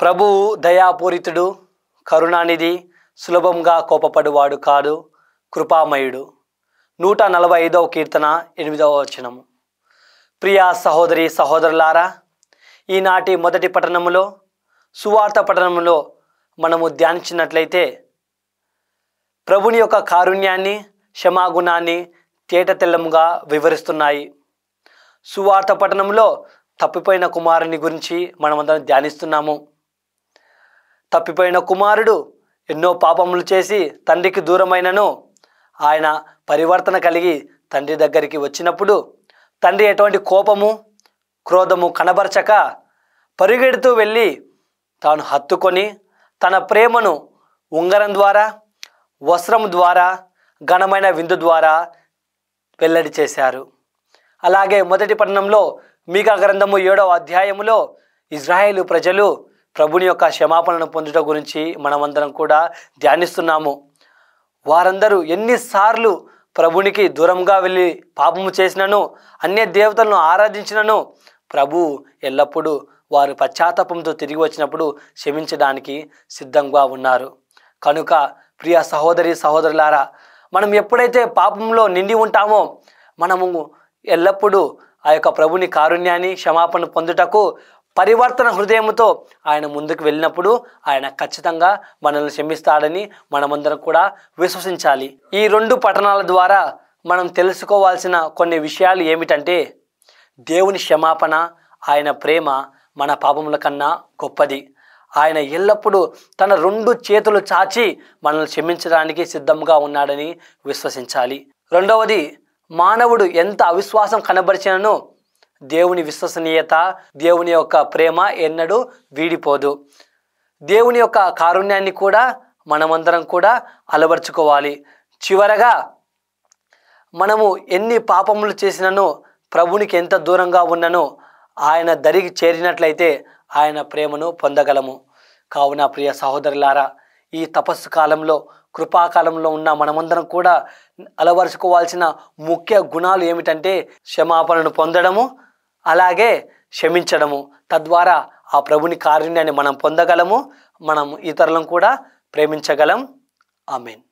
ప్రభువు దయాపూరితుడు, కరుణానిధి, సులభంగా కోపపడువాడు కాదు, కృపామయుడు. 145వ కీర్తన 8వ వచనము. ప్రియా సహోదరి సహోదరులారా, ఈనాటి మొదటి పఠనములో సువార్త పఠనములో మనము ధ్యానించినట్లయితే ప్రభుని యొక్క కారుణ్యాన్ని, క్షమాగుణాన్ని తేటతెల్లముగా వివరిస్తున్నాయి. సువార్త పఠనంలో తప్పిపోయిన కుమారుని గురించి మనమందరం ధ్యానిస్తున్నాము. తప్పిపోయిన కుమారుడు ఎన్నో పాపములు చేసి తండ్రికి దూరమైనను ఆయన పరివర్తన కలిగి తండ్రి దగ్గరికి వచ్చినప్పుడు తండ్రి ఎటువంటి కోపము, క్రోధము కనబరచక పరిగెడుతూ వెళ్ళి తాను హత్తుకొని తన ప్రేమను ఉంగరం ద్వారా, వస్త్రం ద్వారా, ఘనమైన విందు ద్వారా వెల్లడి చేశారు. అలాగే మొదటి పట్టణంలో మీకా గ్రంథము 7వ అధ్యాయములో ఇజ్రాయేలు ప్రజలు ప్రభుని యొక్క క్షమాపణను పొందుట గురించి మనమందరం కూడా ధ్యానిస్తున్నాము. వారందరూ ఎన్నిసార్లు ప్రభునికి దూరంగా వెళ్ళి పాపము చేసినను, అన్య దేవతలను ఆరాధించినను ప్రభు ఎల్లప్పుడూ వారు పశ్చాత్తాపంతో తిరిగి వచ్చినప్పుడు క్షమించడానికి సిద్ధంగా ఉన్నారు. కనుక ప్రియ సహోదరి సహోదరులారా, మనం ఎప్పుడైతే పాపంలో నిండి ఉంటామో మనము ఎల్లప్పుడూ ఆ యొక్క ప్రభుని కారుణ్యాన్ని, క్షమాపణ పొందుటకు పరివర్తన హృదయంతో ఆయన ముందుకు వెళ్ళినప్పుడు ఆయన ఖచ్చితంగా మనల్ని క్షమిస్తాడని మనమందరం కూడా విశ్వసించాలి. ఈ 2 పఠనాల ద్వారా మనం తెలుసుకోవాల్సిన కొన్ని విషయాలు ఏమిటంటే, దేవుని క్షమాపణ, ఆయన ప్రేమ మన పాపముల కన్నా గొప్పది. ఆయన ఎల్లప్పుడూ తన 2 చేతులు చాచి మనల్ని క్షమించడానికి సిద్ధంగా ఉన్నాడని విశ్వసించాలి. రెండవది, మానవుడు ఎంత అవిశ్వాసం కనబరిచినను దేవుని విశ్వసనీయత, దేవుని యొక్క ప్రేమ ఎన్నడూ వీడిపోదు. దేవుని యొక్క కారుణ్యాన్ని కూడా మనమందరం కూడా అలవర్చుకోవాలి. చివరగా, మనము ఎన్ని పాపములు చేసినను ప్రభునికి ఎంత దూరంగా ఉన్ననో ఆయన దరికి చేరినట్లయితే ఆయన ప్రేమను పొందగలము. కావున ప్రియ సహోదరులారా, ఈ తపస్సు కాలంలో, కృపాకాలంలో ఉన్న మనమందరం కూడా అలవరుచుకోవాల్సిన ముఖ్య గుణాలు ఏమిటంటే క్షమాపణను పొందడము, అలాగే క్షమించడము. తద్వారా ఆ ప్రభుని కారుణ్యాన్ని మనం పొందగలము, మనం ఇతరులను కూడా ప్రేమించగలం. ఆమేన్.